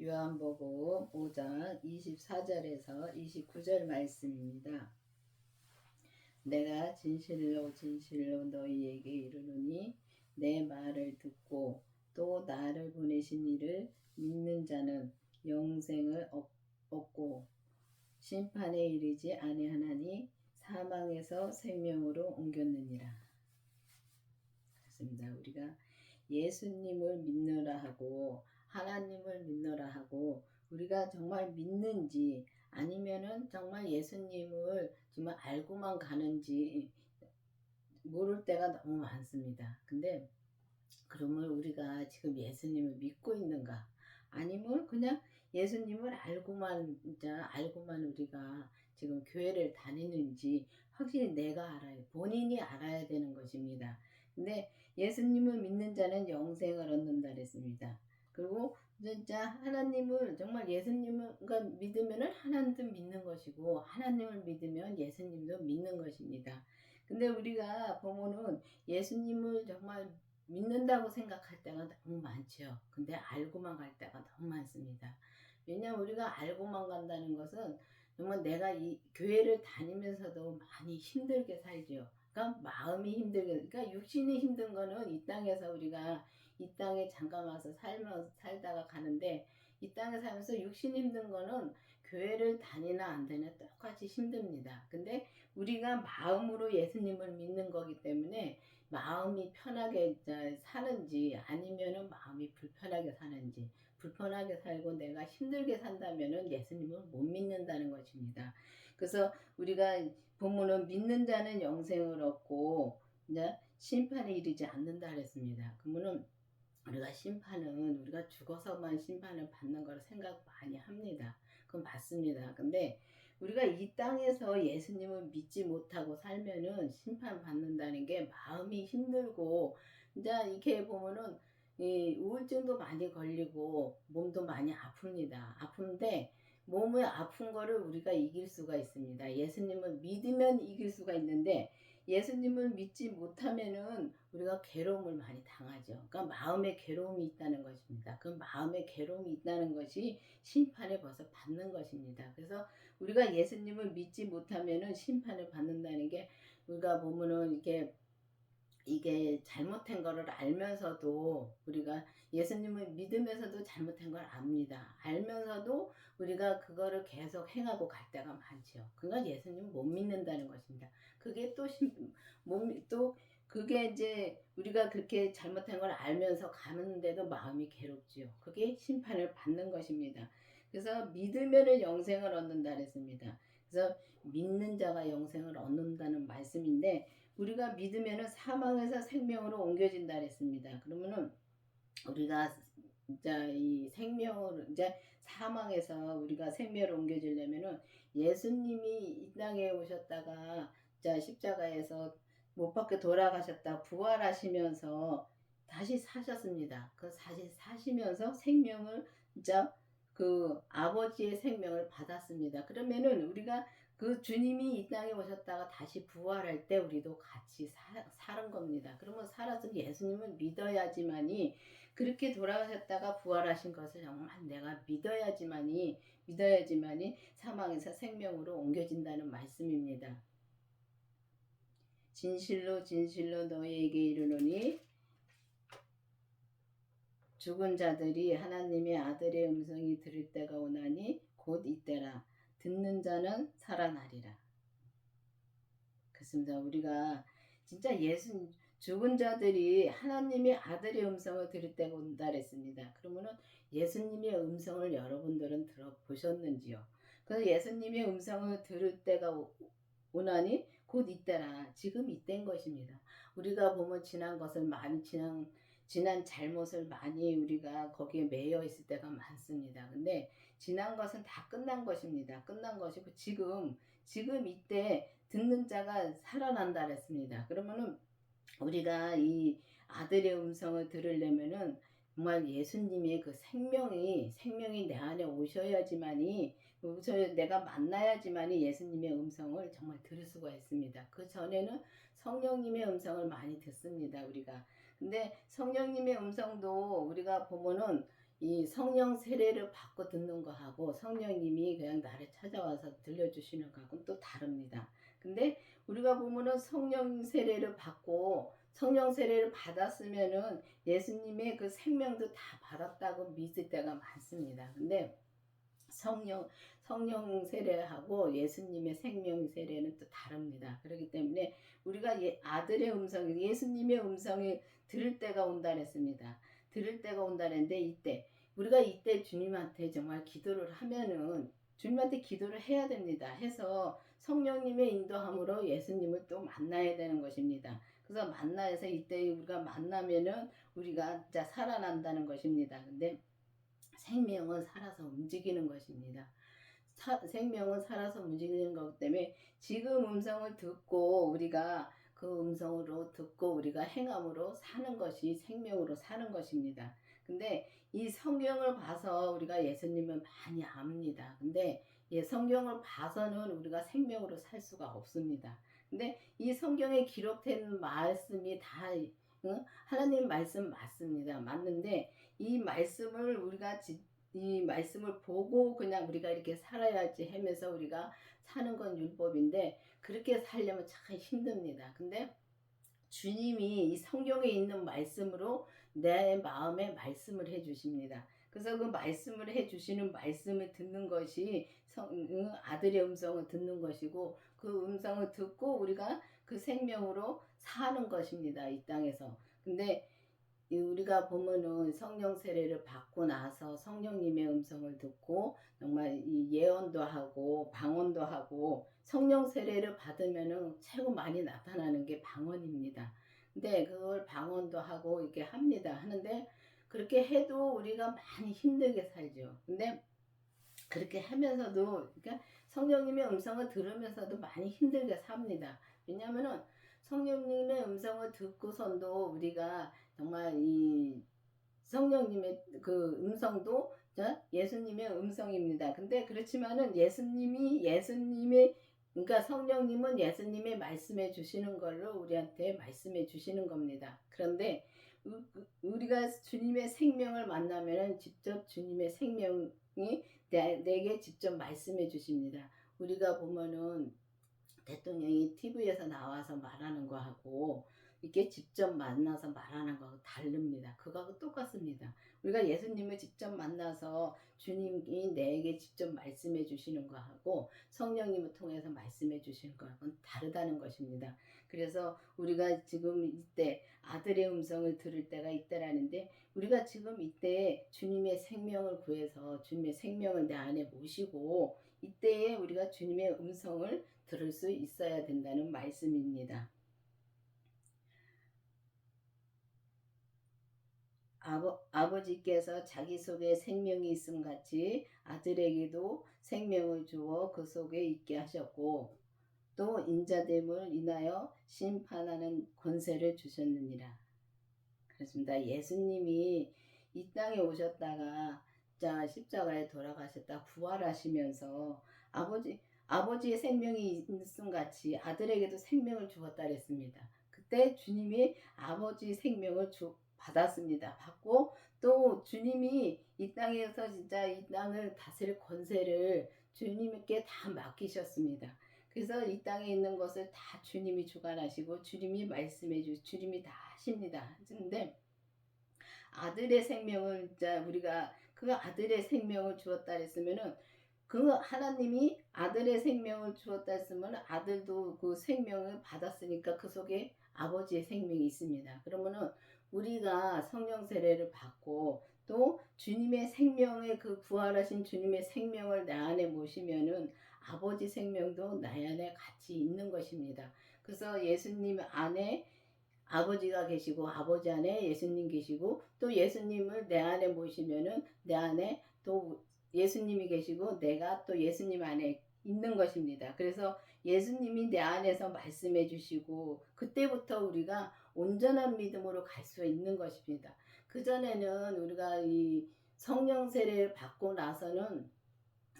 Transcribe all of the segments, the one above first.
요한복음 5장 24절에서 29절 말씀입니다. 내가 진실로 진실로 너희에게 이르노니 내 말을 듣고 또 나를 보내신 이를 믿는 자는 영생을 얻고 심판에 이르지 아니하나니 사망에서 생명으로 옮겼느니라. 그렇습니다. 우리가 예수님을 믿노라 하고 하나님을 믿노라 하고 우리가 정말 믿는지 아니면은 정말 예수님을 정말 알고만 가는지 모를 때가 너무 많습니다. 근데 그러면 우리가 지금 예수님을 믿고 있는가? 아니면 그냥 예수님을 알고만 우리가 지금 교회를 다니는지 확실히 내가 알아요. 본인이 알아야 되는 것입니다. 근데 예수님을 믿는 자는 영생을 얻는다 그랬습니다. 그리고 진짜 하나님을 정말 예수님을 믿으면 하나님도 믿는 것이고 하나님을 믿으면 예수님도 믿는 것입니다. 근데 우리가 보면은 예수님을 정말 믿는다고 생각할 때가 너무 많죠. 근데 알고만 갈 때가 너무 많습니다. 왜냐하면 우리가 알고만 간다는 것은 정말 내가 이 교회를 다니면서도 많이 힘들게 살죠. 그러니까 마음이 힘들게, 그러니까 육신이 힘든 거는 이 땅에서 우리가 이 땅에 잠깐 와서 살다가 가는데 이 땅에 살면서 육신이 힘든 거는 교회를 다니나 안 다니나 똑같이 힘듭니다. 근데 우리가 마음으로 예수님을 믿는 거기 때문에 마음이 편하게 사는지 아니면은 마음이 불편하게 사는지 불편하게 살고 내가 힘들게 산다면은 예수님을 못 믿는다는 것입니다. 그래서 우리가 본문은 믿는 자는 영생을 얻고 이제 심판에 이르지 않는다 그랬습니다. 그러면은 우리가 죽어서만 심판을 받는 걸 생각 많이 합니다. 그건 맞습니다. 근데 우리가 이 땅에서 예수님을 믿지 못하고 살면은 심판 받는다는 게 마음이 힘들고 이제 이렇게 보면은 이 우울증도 많이 걸리고 몸도 많이 아픕니다. 아픈데 몸의 아픈 거를 우리가 이길 수가 있습니다. 예수님을 믿으면 이길 수가 있는데 예수님을 믿지 못하면은 우리가 괴로움을 많이 당하죠. 그러니까 마음에 괴로움이 있다는 것입니다. 그 마음에 괴로움이 있다는 것이 심판을 벌써 받는 것입니다. 그래서 우리가 예수님을 믿지 못하면은 심판을 받는다는 게 우리가 보면은 이게 잘못된 거를 알면서도 우리가 예수님을 믿으면서도 잘못된 걸 압니다. 알면서도 우리가 그거를 계속 행하고 갈 때가 많죠. 그건 예수님을 못 믿는다는 것입니다. 그게 또 그게 이제 우리가 그렇게 잘못된 걸 알면서 가는데도 마음이 괴롭지요. 그게 심판을 받는 것입니다. 그래서 믿으면은 영생을 얻는다 그랬습니다. 그래서 믿는 자가 영생을 얻는다는 말씀인데 우리가 믿으면은 사망에서 생명으로 옮겨진다 그랬습니다. 그러면은 우리가 이제 이 생명을 이제 사망에서 우리가 생명을 옮겨지려면은 예수님이 이 땅에 오셨다가 자 십자가에서 못 박혀 돌아가셨다 부활하시면서 다시 사셨습니다. 그 다시 사시면서 생명을 진짜 그 아버지의 생명을 받았습니다. 그러면은 우리가 그 주님이 이 땅에 오셨다가 다시 부활할 때 우리도 같이 사는 겁니다. 그러면 살아서 예수님을 믿어야지만이 그렇게 돌아가셨다가 부활하신 것을 정말 내가 믿어야지만이 사망에서 생명으로 옮겨진다는 말씀입니다. 진실로 진실로 너희에게 이르노니 죽은 자들이 하나님의 아들의 음성이 들을 때가 오나니 곧 이때라. 듣는 자는 살아나리라. 그렇습니다. 우리가 진짜 죽은 자들이 하나님의 아들의 음성을 들을 때가 온다 그랬습니다. 그러면은 예수님의 음성을 여러분들은 들어보셨는지요? 그래서 예수님의 음성을 들을 때가 오나니 곧 이때라. 지금 이때인 것입니다. 우리가 보면 지난 잘못을 많이 우리가 거기에 매여 있을 때가 많습니다. 근데 지난 것은 다 끝난 것입니다. 끝난 것이고 지금 이때 듣는 자가 살아난다 그랬습니다. 그러면은 우리가 이 아들의 음성을 들으려면은 정말 예수님의 그 생명이 내 안에 내가 만나야지만이 예수님의 음성을 정말 들을 수가 있습니다. 그 전에는 성령님의 음성을 많이 듣습니다, 우리가. 근데 성령님의 음성도 우리가 보면은 이 성령 세례를 받고 듣는 거하고 성령님이 그냥 나를 찾아와서 들려주시는 거하고는 또 다릅니다. 근데 우리가 보면은 성령 세례를 받고 성령 세례를 받았으면은 예수님의 그 생명도 다 받았다고 믿을 때가 많습니다. 근데 성령 세례하고 예수님의 생명 세례는 또 다릅니다. 그렇기 때문에 우리가 아들의 음성, 예수님의 음성이 들을 때가 온다 그랬습니다. 들을 때가 온다 그랬는데 우리가 이때 주님한테 정말 기도를 하면은 주님한테 기도를 해야 됩니다. 해서 성령님의 인도함으로 예수님을 또 만나야 되는 것입니다. 그래서 만나서 이때 우리가 만나면은 우리가 진짜 살아난다는 것입니다. 근데 생명은 살아서 움직이는 것입니다. 생명은 살아서 움직이는 거기 때문에 지금 음성을 듣고 우리가 그 음성으로 듣고 우리가 행함으로 사는 것이 생명으로 사는 것입니다. 근데 이 성경을 봐서 우리가 예수님을 많이 압니다. 근데 성경을 봐서는 우리가 생명으로 살 수가 없습니다. 근데 이 성경에 기록된 말씀이 다 하나님 말씀 맞습니다. 맞는데 이 말씀을 이 말씀을 보고 그냥 우리가 이렇게 살아야지 하면서 우리가 사는 건 율법인데 그렇게 살려면 참 힘듭니다. 근데 주님이 이 성경에 있는 말씀으로 내 마음에 말씀을 해 주십니다. 그래서 그 말씀을 해 주시는 말씀을 듣는 것이 아들의 음성을 듣는 것이고 그 음성을 듣고 우리가 그 생명으로 사는 것입니다. 이 땅에서. 근데 우리가 보면은 성령 세례를 받고 나서 성령님의 음성을 듣고 정말 이 예언도 하고 방언도 하고 성령 세례를 받으면은 최고 많이 나타나는 게 방언입니다. 근데 그걸 방언도 하고 이렇게 합니다. 하는데 그렇게 해도 우리가 많이 힘들게 살죠. 근데 그렇게 하면서도 그러니까 성령님의 음성을 들으면서도 많이 힘들게 삽니다. 왜냐하면은 성령님의 음성을 듣고선도 우리가 정말 이 성령님의 그 음성도 예수님의 음성입니다. 근데 그렇지만은 예수님의 그러니까 성령님은 예수님의 말씀해 주시는 걸로 우리한테 말씀해 주시는 겁니다. 그런데 우리가 주님의 생명을 만나면은 직접 주님의 생명이 내게 직접 말씀해 주십니다. 우리가 보면은 대통령이 TV에서 나와서 말하는 거하고 이게 직접 만나서 말하는 거하고 다릅니다. 그거하고 똑같습니다. 우리가 예수님을 직접 만나서 주님이 내게 직접 말씀해 주시는 거하고 성령님을 통해서 말씀해 주시는 거하고는 다르다는 것입니다. 그래서 우리가 지금 이때 아들의 음성을 들을 때가 있다라는데 우리가 지금 이때 주님의 생명을 구해서 주님의 생명을 내 안에 모시고 이때에 우리가 주님의 음성을 들을 수 있어야 된다는 말씀입니다. 아버지께서 자기 속에 생명이 있음 같이 아들에게도 생명을 주어 그 속에 있게 하셨고 또 인자됨을 인하여 심판하는 권세를 주셨느니라. 그렇습니다. 예수님이 이 땅에 오셨다가 십자가에 돌아가셨다 부활하시면서 아버지의 생명이 있음 같이 아들에게도 생명을 주었다 그랬습니다. 그때 주님이 아버지 생명을 받았습니다. 받고 또 주님이 이 땅에서 진짜 이 땅을 다스릴 권세를 주님께 다 맡기셨습니다. 그래서 이 땅에 있는 것을 다 주님이 주관하시고 주님이 말씀해 주님이 다 하십니다. 근데 아들의 생명을 진짜 우리가 그 아들의 생명을 주었다 했으면은 그 하나님이 아들의 생명을 주었다 했으면 아들도 그 생명을 받았으니까 그 속에 아버지의 생명이 있습니다. 그러면은 우리가 성령 세례를 받고 또 주님의 생명의 그 부활하신 주님의 생명을 내 안에 모시면은 아버지 생명도 내 안에 같이 있는 것입니다. 그래서 예수님 안에 아버지가 계시고 아버지 안에 예수님 계시고 또 예수님을 내 안에 모시면은 내 안에 또 예수님이 계시고 내가 또 예수님 안에 있는 것입니다. 그래서 예수님이 내 안에서 말씀해 주시고 그때부터 우리가 온전한 믿음으로 갈 수 있는 것입니다. 그전에는 우리가 이 성령 세례를 받고 나서는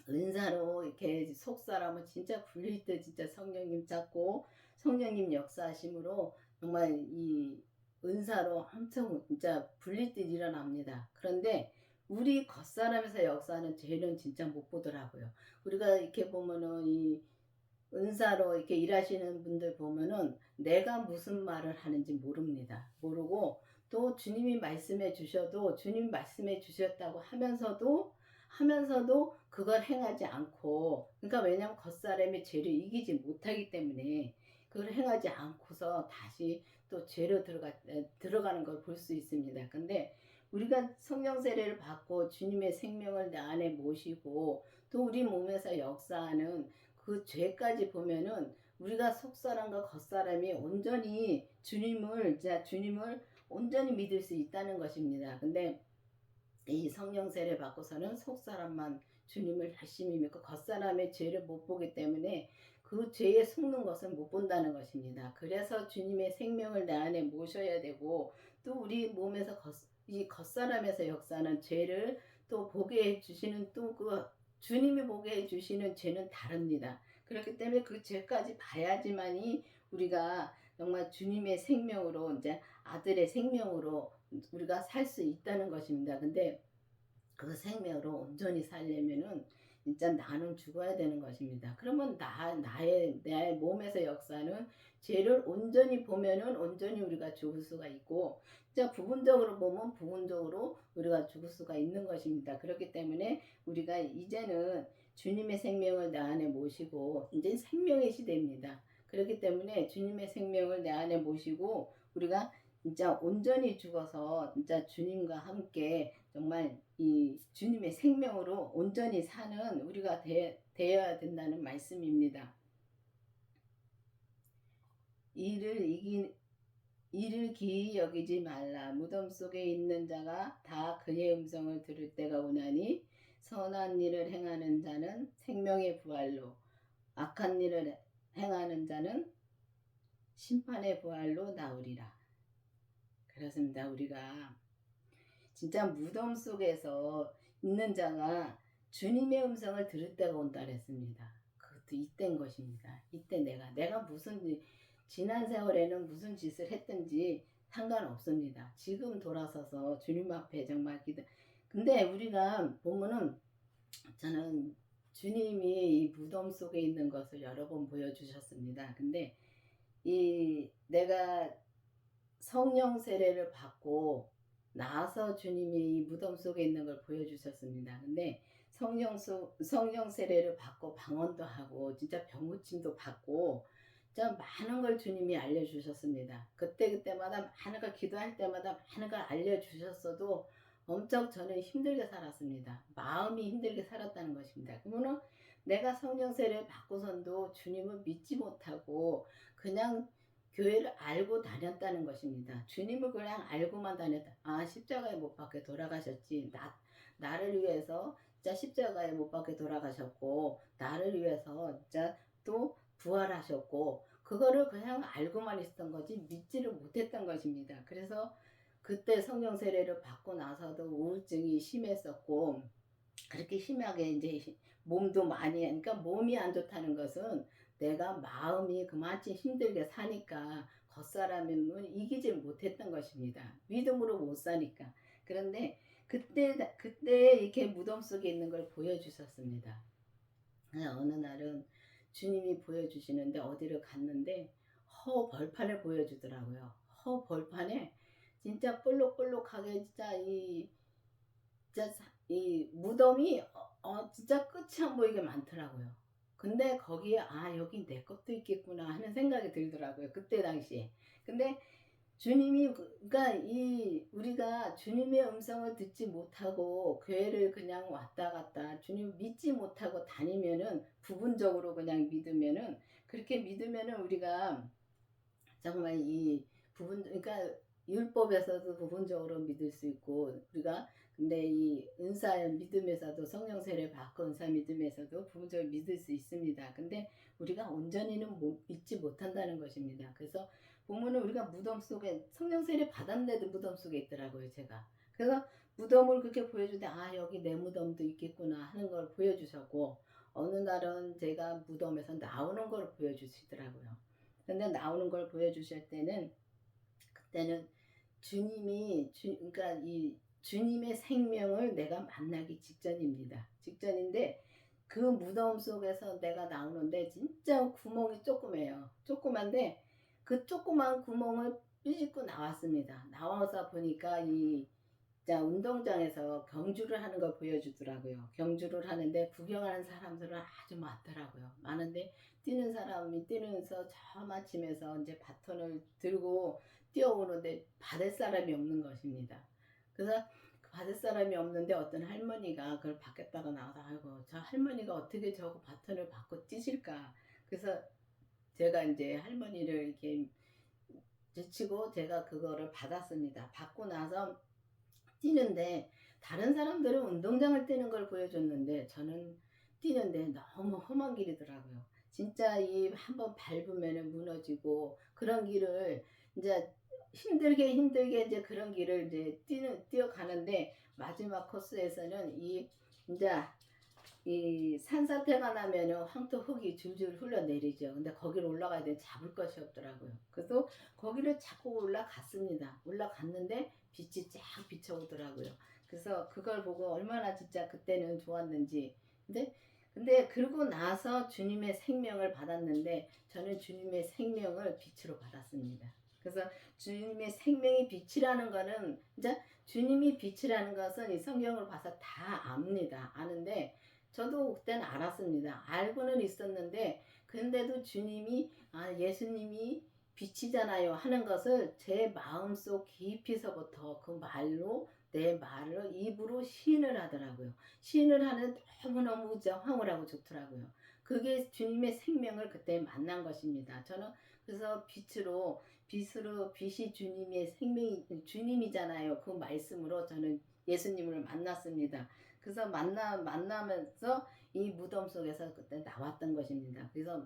은사로 이렇게 속사람은 진짜 굴릴 때 진짜 성령님 찾고 성령님 역사하심으로 정말 이 은사로 엄청 진짜 불릴 듯 일어납니다. 그런데 우리 겉사람에서 역사하는 죄는 진짜 못 보더라고요. 우리가 이렇게 보면은 이 은사로 이렇게 일하시는 분들 보면은 내가 무슨 말을 하는지 모릅니다. 모르고 또 주님이 말씀해 주셔도 주님 말씀해 주셨다고 하면서도 그걸 행하지 않고, 그러니까 왜냐하면 겉사람의 죄를 이기지 못하기 때문에 그걸 행하지 않고서 다시 또 죄로 들어가는 걸 볼 수 있습니다. 근데 우리가 성령 세례를 받고 주님의 생명을 내 안에 모시고 또 우리 몸에서 역사하는 그 죄까지 보면은 우리가 속사람과 겉사람이 온전히 주님을 온전히 믿을 수 있다는 것입니다. 근데 이 성령 세례 받고서는 속사람만 주님을 열심히 믿고 겉사람의 죄를 못 보기 때문에 그 죄에 속는 것은 못 본다는 것입니다. 그래서 주님의 생명을 내 안에 모셔야 되고 또 우리 몸에서 이 겉사람에서 역사하는 죄를 또 보게 해주시는 또 그 주님이 보게 해주시는 죄는 다릅니다. 그렇기 때문에 그 죄까지 봐야지만이 우리가 정말 주님의 생명으로 이제 아들의 생명으로 우리가 살 수 있다는 것입니다. 근데 그 생명으로 온전히 살려면은 진짜 나는 죽어야 되는 것입니다. 그러면 내 몸에서 역사는 죄를 온전히 보면은 온전히 우리가 죽을 수가 있고, 진짜 부분적으로 보면 부분적으로 우리가 죽을 수가 있는 것입니다. 그렇기 때문에 우리가 이제는 주님의 생명을 내 안에 모시고 이제 생명의 시대입니다. 그렇기 때문에 주님의 생명을 내 안에 모시고 우리가 진짜 온전히 죽어서 진짜 주님과 함께 정말 이 주님의 생명으로 온전히 사는 우리가 되어야 된다는 말씀입니다. 이를 기이 여기지 말라. 무덤 속에 있는 자가 다 그의 음성을 들을 때가 오나니 선한 일을 행하는 자는 생명의 부활로, 악한 일을 행하는 자는 심판의 부활로 나으리라. 그렇습니다. 우리가 진짜 무덤 속에서 있는 자가 주님의 음성을 들을 때가 온다 그랬습니다. 그것도 이때인 것입니다. 이때 내가 무슨 지난 세월에는 무슨 짓을 했든지 상관없습니다. 지금 돌아서서 주님 앞에 정말 근데 우리가 보면은 저는 주님이 이 무덤 속에 있는 것을 여러 번 보여주셨습니다. 근데 이 내가 성령 세례를 받고 나서 주님이 이 무덤 속에 있는 걸 보여주셨습니다. 근데 성령 세례를 받고 방언도 하고 진짜 병고침도 받고 진짜 많은 걸 주님이 알려주셨습니다. 그때마다 많은 걸 기도할 때마다 많은 걸 알려주셨어도 엄청 저는 힘들게 살았습니다. 마음이 힘들게 살았다는 것입니다. 그러면 내가 성령 세례를 받고선도 주님을 믿지 못하고 그냥 교회를 알고 다녔다는 것입니다. 주님을 그냥 알고만 다녔다. 아, 십자가에 못 박혀 돌아가셨지. 나를 위해서 진짜 십자가에 못 박혀 돌아가셨고 나를 위해서 진짜 또 부활하셨고 그거를 그냥 알고만 있었던 거지 믿지를 못했던 것입니다. 그래서 그때 성령 세례를 받고 나서도 우울증이 심했었고 그렇게 심하게 이제 몸도 많이 하니까 몸이 안 좋다는 것은 내가 마음이 그만큼 힘들게 사니까 겉사람은 이기질 못했던 것입니다. 믿음으로 못 사니까. 그런데 그때 이렇게 무덤 속에 있는 걸 보여주셨습니다. 어느 날은 주님이 보여주시는데 어디를 갔는데 허 벌판을 보여주더라고요. 허 벌판에 진짜 볼록볼록하게 진짜 이 무덤이 진짜 끝이 안 보이게 많더라고요. 근데 거기에 여기 내 것도 있겠구나 하는 생각이 들더라고요. 그때 당시에. 근데 주님이 그러니까 우리가 주님의 음성을 듣지 못하고 교회를 그냥 왔다 갔다 주님 믿지 못하고 다니면은 부분적으로 그냥 믿으면은 그렇게 믿으면은 우리가 정말 이 부분 그러니까 율법에서도 부분적으로 믿을 수 있고 우리가 근데 이 은사 믿음에서도 성령 세례 받고 은사 믿음에서도 부분적으로 믿을 수 있습니다. 근데 우리가 온전히는 믿지 못한다는 것입니다. 그래서 보면은 우리가 무덤 속에 성령 세례 받았는데도 무덤 속에 있더라고요. 제가 그래서 무덤을 그렇게 보여주되 여기 내 무덤도 있겠구나 하는 걸 보여주셨고 어느 날은 제가 무덤에서 나오는 걸 보여주시더라고요. 근데 나오는 걸 보여주실 때는 그때는 주님이 그러니까 이 주님의 생명을 내가 만나기 직전입니다. 직전인데 그 무덤 속에서 내가 나오는데 진짜 구멍이 조그매요. 조그만데 그 조그만 구멍을 삐집고 나왔습니다. 나와서 보니까 이 자, 운동장에서 경주를 하는 걸 보여주더라고요. 경주를 하는데 구경하는 사람들은 아주 많더라고요. 많은데 뛰는 사람이 뛰면서 저마침에서 이제 바톤을 들고 뛰어오는데 받을 사람이 없는 것입니다. 그래서 그 받을 사람이 없는데 어떤 할머니가 그걸 받겠다고 나와서 아이고 저 할머니가 어떻게 저거 바톤을 받고 뛰실까. 그래서 제가 이제 할머니를 이렇게 제치고 제가 그거를 받았습니다. 받고 나서 뛰는데 다른 사람들은 운동장을 뛰는 걸 보여줬는데 저는 뛰는데 너무 험한 길이더라고요. 진짜 이 한번 밟으면 무너지고 그런 길을 이제 힘들게 이제 그런 길을 이제 뛰어가는데 마지막 코스에서는 이 이제 이 산사태가 나면은 황토 흙이 줄줄 흘러내리죠. 근데 거기를 올라가야 돼 잡을 것이 없더라고요. 그래서 거기를 자꾸 올라갔습니다. 올라갔는데 빛이 쫙 비쳐오더라고요. 그래서 그걸 보고 얼마나 진짜 그때는 좋았는지. 근데 그러고 나서 주님의 생명을 받았는데 저는 주님의 생명을 빛으로 받았습니다. 그래서 주님의 생명이 빛이라는 거는 이제 주님이 빛이라는 것은 이 성경을 봐서 다 압니다. 아는데 저도 그때는 알았습니다. 알고는 있었는데 근데도 주님이 예수님이 빛이잖아요 하는 것을 제 마음속 깊이서부터 그 말로 내 말을 입으로 시인을 하더라고요. 시인을 하는 너무너무 황홀하고 좋더라고요. 그게 주님의 생명을 그때 만난 것입니다. 저는 그래서 빛이 주님의 생명이 주님이잖아요. 그 말씀으로 저는 예수님을 만났습니다. 그래서 만나면서 이 무덤 속에서 그때 나왔던 것입니다. 그래서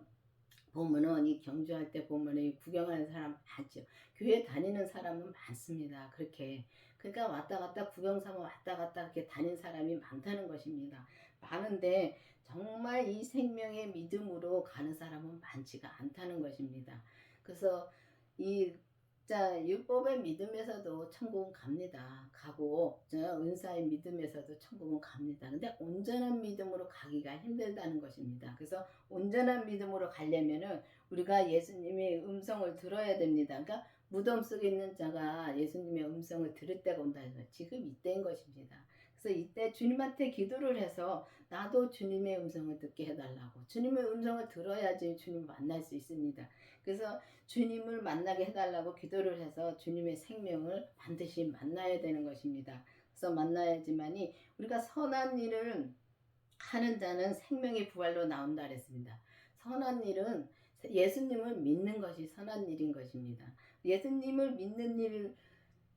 보면은 이 경주할 때 보면은 이 구경하는 사람 많죠. 교회 다니는 사람은 많습니다. 그렇게. 그러니까 왔다 갔다 구경 삼아 왔다 갔다 이렇게 다닌 사람이 많다는 것입니다. 많은데 정말 이 생명의 믿음으로 가는 사람은 많지가 않다는 것입니다. 그래서 이 자, 율법의 믿음에서도 천국은 갑니다. 가고, 은사의 믿음에서도 천국은 갑니다. 근데 온전한 믿음으로 가기가 힘들다는 것입니다. 그래서 온전한 믿음으로 가려면은 우리가 예수님의 음성을 들어야 됩니다. 그러니까 무덤 속에 있는 자가 예수님의 음성을 들을 때가 온다 해서 지금 이때인 것입니다. 그래서 이때 주님한테 기도를 해서 나도 주님의 음성을 듣게 해달라고. 주님의 음성을 들어야지 주님 만날 수 있습니다. 그래서 주님을 만나게 해달라고 기도를 해서 주님의 생명을 반드시 만나야 되는 것입니다. 그래서 만나야지만이 우리가 선한 일을 하는 자는 생명의 부활로 나온다 그랬습니다. 선한 일은 예수님을 믿는 것이 선한 일인 것입니다. 예수님을 믿는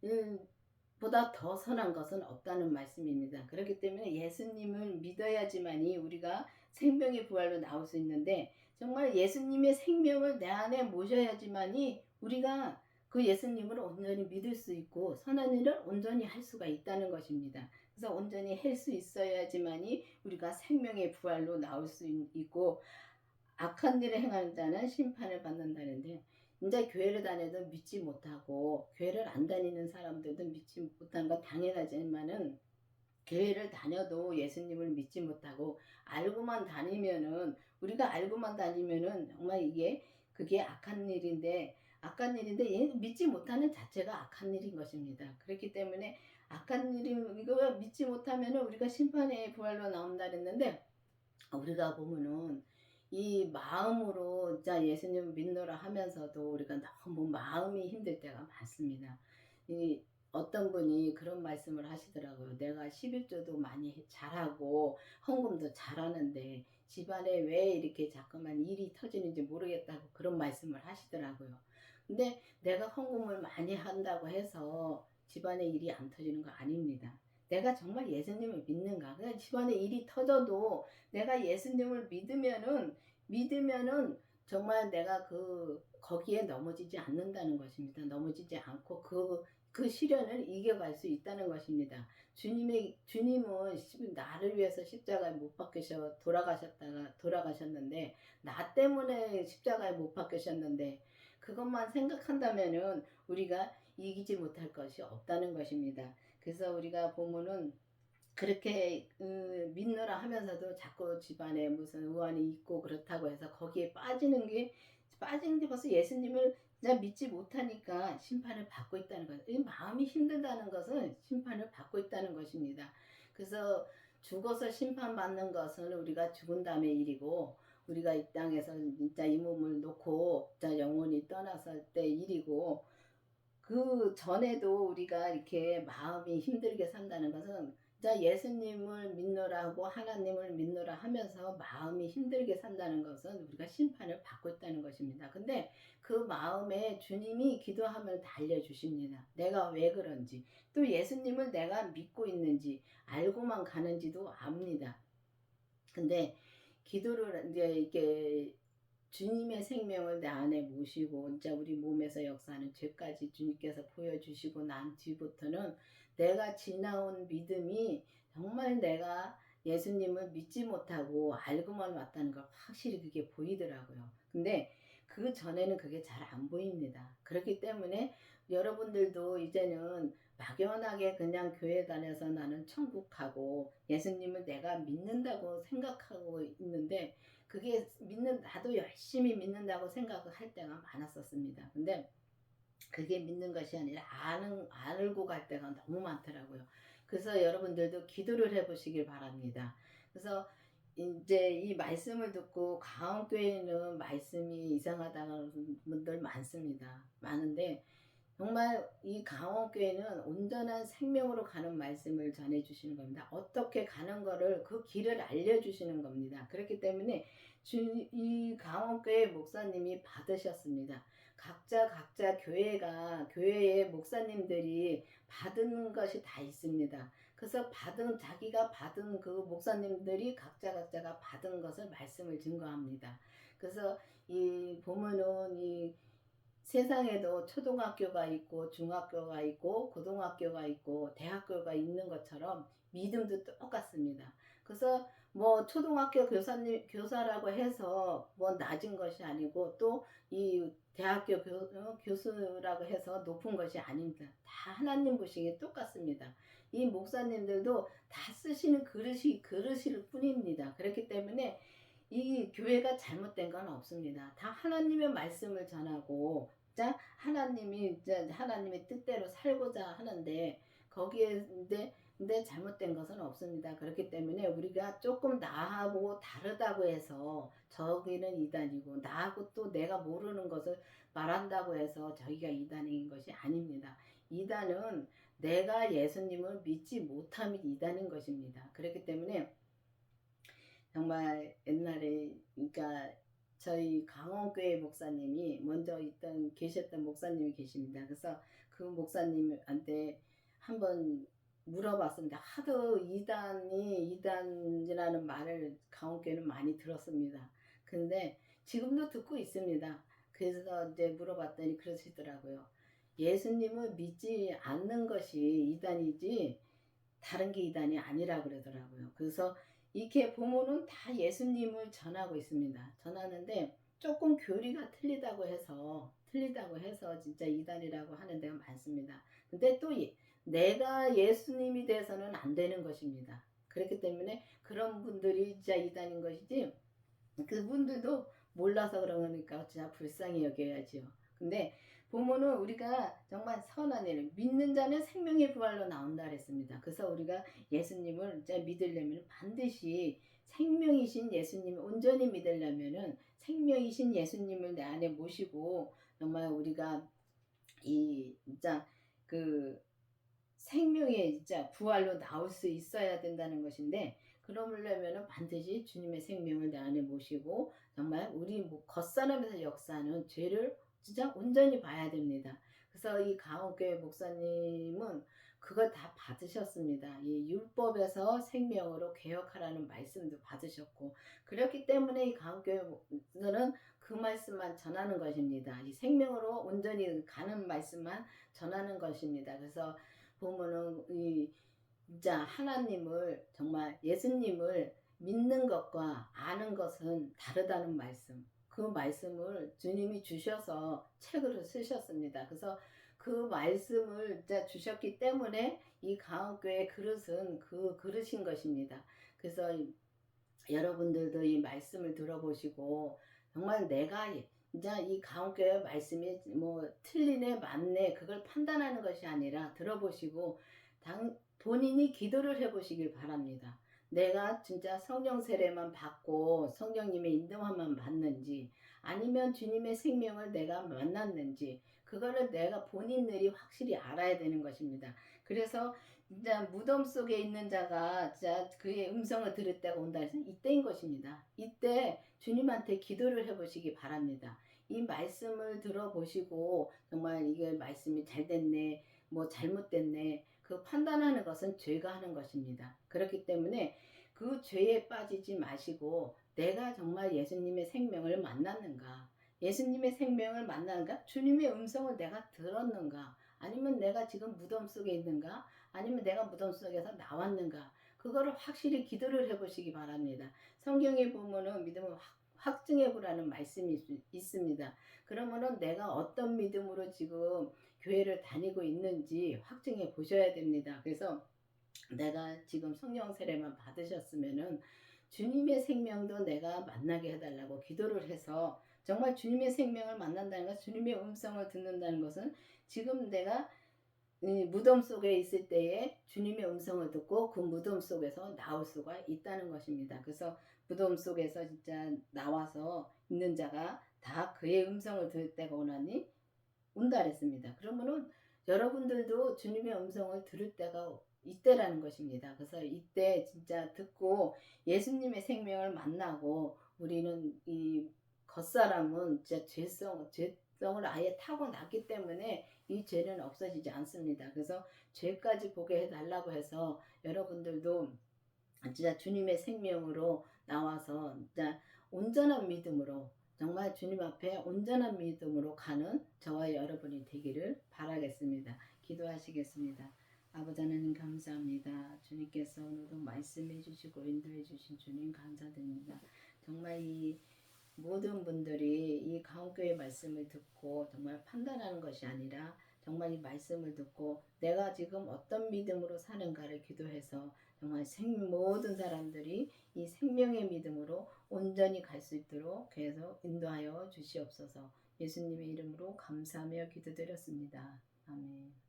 일보다 더 선한 것은 없다는 말씀입니다. 그렇기 때문에 예수님을 믿어야지만이 우리가 생명의 부활로 나올 수 있는데 정말 예수님의 생명을 내 안에 모셔야지만이 우리가 그 예수님을 온전히 믿을 수 있고 선한 일을 온전히 할 수가 있다는 것입니다. 그래서 온전히 할 수 있어야지만이 우리가 생명의 부활로 나올 수 있고 악한 일을 행하는 자는 심판을 받는다는데 이제 교회를 다녀도 믿지 못하고 교회를 안 다니는 사람들도 믿지 못하는 건 당연하지만은 교회를 다녀도 예수님을 믿지 못하고 알고만 다니면은 우리가 알고만 다니면은 정말 그게 악한 일인데 믿지 못하는 자체가 악한 일인 것입니다. 그렇기 때문에 악한 일이 이거 믿지 못하면은 우리가 심판의 부활로 나온다 그랬는데 우리가 보면은 이 마음으로 자 예수님 믿노라 하면서도 우리가 너무 마음이 힘들 때가 많습니다. 이 어떤 분이 그런 말씀을 하시더라고요. 내가 11조도 많이 잘하고 헌금도 잘하는데 집안에 왜 이렇게 자꾸만 일이 터지는지 모르겠다고 그런 말씀을 하시더라고요. 근데 내가 헌금을 많이 한다고 해서 집안에 일이 안 터지는 거 아닙니다. 내가 정말 예수님을 믿는가? 그냥 집안에 일이 터져도 내가 예수님을 믿으면은 정말 내가 거기에 넘어지지 않는다는 것입니다. 넘어지지 않고 그 시련을 이겨갈 수 있다는 것입니다. 주님은 나를 위해서 십자가에 못 박히셔 돌아가셨는데 나 때문에 십자가에 못 박히셨는데 그것만 생각한다면은 우리가 이기지 못할 것이 없다는 것입니다. 그래서 우리가 보면은 그렇게 믿느라 하면서도 자꾸 집안에 무슨 의원이 있고 그렇다고 해서 거기에 빠지는 게 벌써 예수님을 진짜 믿지 못하니까 심판을 받고 있다는 거예요. 이 마음이 힘들다는 것은 심판을 받고 있다는 것입니다. 그래서 죽어서 심판받는 것은 우리가 죽은 다음의 일이고, 우리가 이 땅에서 진짜 이 몸을 놓고 진짜 영혼이 떠났을 때 일이고, 그 전에도 우리가 이렇게 마음이 힘들게 산다는 것은 진짜 예수님을 믿노라고 하나님을 믿노라 하면서 마음이 힘들게 산다는 것은 우리가 심판을 받고 있다는 것입니다. 근데 그 마음에 주님이 기도하면 다 알려주십니다. 내가 왜 그런지, 또 예수님을 내가 믿고 있는지 알고만 가는지도 압니다. 근데 기도를 이제 이렇게 주님의 생명을 내 안에 모시고 진짜 우리 몸에서 역사하는 죄까지 주님께서 보여주시고 난 뒤부터는 내가 지나온 믿음이 정말 내가 예수님을 믿지 못하고 알고만 왔다는 걸 확실히 그게 보이더라고요. 근데 그 전에는 그게 잘 안 보입니다. 그렇기 때문에 여러분들도 이제는 막연하게 그냥 교회 다녀서 나는 천국 가고 예수님을 내가 믿는다고 생각하고 있는데, 그게 나도 열심히 믿는다고 생각을 할 때가 많았었습니다. 근데 그게 믿는 것이 아니라 알고 갈 때가 너무 많더라고요. 그래서 여러분들도 기도를 해보시길 바랍니다. 그래서 이제 이 말씀을 듣고 가온교회는 말씀이 이상하다는 분들 많습니다. 많은데 정말 이 강원교회는 온전한 생명으로 가는 말씀을 전해주시는 겁니다. 어떻게 가는 거를 그 길을 알려주시는 겁니다. 그렇기 때문에 이 강원교회 목사님이 받으셨습니다. 각자 교회의 목사님들이 받은 것이 다 있습니다. 그래서 자기가 받은 그 목사님들이 각자가 받은 것을 말씀을 증거합니다. 그래서 이 보면은 이 세상에도 초등학교가 있고 중학교가 있고 고등학교가 있고 대학교가 있는 것처럼 믿음도 똑같습니다. 그래서 뭐 초등학교 교사라고 해서 뭐 낮은 것이 아니고, 또 이 대학교 교수라고 해서 높은 것이 아닙니다. 다 하나님 보시기에 똑같습니다. 이 목사님들도 다 쓰시는 그릇일 뿐입니다. 그렇기 때문에 이 교회가 잘못된 건 없습니다. 다 하나님의 말씀을 전하고 하나님의 뜻대로 살고자 하는데, 거기에 근데 잘못된 것은 없습니다. 그렇기 때문에 우리가 조금 나하고 다르다고 해서 저기는 이단이고, 나하고 또 내가 모르는 것을 말한다고 해서 저기가 이단인 것이 아닙니다. 이단은 내가 예수님을 믿지 못함이 이단인 것입니다. 그렇기 때문에 정말 옛날에, 그러니까 저희 강원교회 목사님이 먼저 계셨던 목사님이 계십니다. 그래서 그 목사님한테 한번 물어봤습니다. 하도 이단이라는 말을 강원교회는 많이 들었습니다. 근데 지금도 듣고 있습니다. 그래서 이제 물어봤더니 그러시더라고요. 예수님을 믿지 않는 것이 이단이지 다른 게 이단이 아니라 그러더라고요. 그래서 이렇게 보면은 다 예수님을 전하고 있습니다. 전하는데 조금 교리가 틀리다고 해서 진짜 이단이라고 하는 데가 많습니다. 근데 또 내가 예수님이 돼서는 안 되는 것입니다. 그렇기 때문에 그런 분들이 진짜 이단인 것이지, 그분들도 몰라서 그러니까 진짜 불쌍히 여겨야지요. 근데 보면은 우리가 정말 선한 일을 믿는 자는 생명의 부활로 나온다 그랬습니다. 그래서 우리가 예수님을 진짜 믿으려면 반드시 생명이신 예수님을 온전히 믿으려면은 생명이신 예수님을 내 안에 모시고, 정말 우리가 이 진짜 그 생명의 진짜 부활로 나올 수 있어야 된다는 것인데, 그러려면 반드시 주님의 생명을 내 안에 모시고 정말 우리 겉사람에서 역사하는 죄를 진짜 온전히 봐야 됩니다. 그래서 이 강원교회 목사님은 그걸 다 받으셨습니다. 이 율법에서 생명으로 개혁하라는 말씀도 받으셨고, 그렇기 때문에 이 강원교회는 그 말씀만 전하는 것입니다. 이 생명으로 온전히 가는 말씀만 전하는 것입니다. 그래서 보면은 이 진짜 하나님을, 정말 예수님을 믿는 것과 아는 것은 다르다는 말씀. 그 말씀을 주님이 주셔서 책으로 쓰셨습니다. 그래서 그 그 말씀을 진짜 주셨기 때문에 이 가옥교회 그릇은 그 그릇인 것입니다. 그래서 여러분들도 이 말씀을 들어보시고 정말 내가 진짜 이 가옥교회 말씀이 뭐 틀리네 맞네 그걸 판단하는 것이 아니라 들어보시고 본인이 기도를 해보시길 바랍니다. 내가 진짜 성령 세례만 받고 성령님의 인도함만 받는지 아니면 주님의 생명을 내가 만났는지 그거를 내가 본인들이 확실히 알아야 되는 것입니다. 그래서 진짜 무덤 속에 있는 자가 진짜 그의 음성을 들을 때가 온다 해서 이때인 것입니다. 이때 주님한테 기도를 해보시기 바랍니다. 이 말씀을 들어보시고 정말 이게 말씀이 잘 됐네 뭐 잘못됐네 그 판단하는 것은 죄가 하는 것입니다. 그렇기 때문에 그 죄에 빠지지 마시고 내가 정말 예수님의 생명을 만났는가 예수님의 생명을 만났는가 주님의 음성을 내가 들었는가 아니면 내가 지금 무덤 속에 있는가 아니면 내가 무덤 속에서 나왔는가 그거를 확실히 기도를 해보시기 바랍니다. 성경에 보면은 믿음을 확증해 보라는 말씀이 있습니다. 그러면은 내가 어떤 믿음으로 지금 교회를 다니고 있는지 확증해 보셔야 됩니다. 그래서 내가 지금 성령 세례만 받으셨으면은 주님의 생명도 내가 만나게 해달라고 기도를 해서 정말 주님의 생명을 만난다는 것, 주님의 음성을 듣는다는 것은 지금 내가 무덤 속에 있을 때에 주님의 음성을 듣고 그 무덤 속에서 나올 수가 있다는 것입니다. 그래서 무덤 속에서 진짜 나와서 있는 자가 다 그의 음성을 들을 때가 오나니 온다 그랬습니다. 그러면은 여러분들도 주님의 음성을 들을 때가 이때라는 것입니다. 그래서 이때 진짜 듣고 예수님의 생명을 만나고 우리는 이 겉사람은 진짜 죄성을 아예 타고났기 때문에 이 죄는 없어지지 않습니다. 그래서 죄까지 보게 해달라고 해서 여러분들도 진짜 주님의 생명으로 나와서 진짜 온전한 믿음으로 정말 주님 앞에 온전한 믿음으로 가는 저와 여러분이 되기를 바라겠습니다. 기도하시겠습니다. 아버지 하나님 감사합니다. 주님께서 오늘도 말씀해 주시고 인도해 주신 주님 감사드립니다. 정말 이 모든 분들이 이 가옥교회 말씀을 듣고 정말 판단하는 것이 아니라 정말 이 말씀을 듣고 내가 지금 어떤 믿음으로 사는가를 기도해서 정말 모든 사람들이 이 생명의 믿음으로 온전히 갈 수 있도록 계속 인도하여 주시옵소서. 예수님의 이름으로 감사하며 기도드렸습니다. 아멘.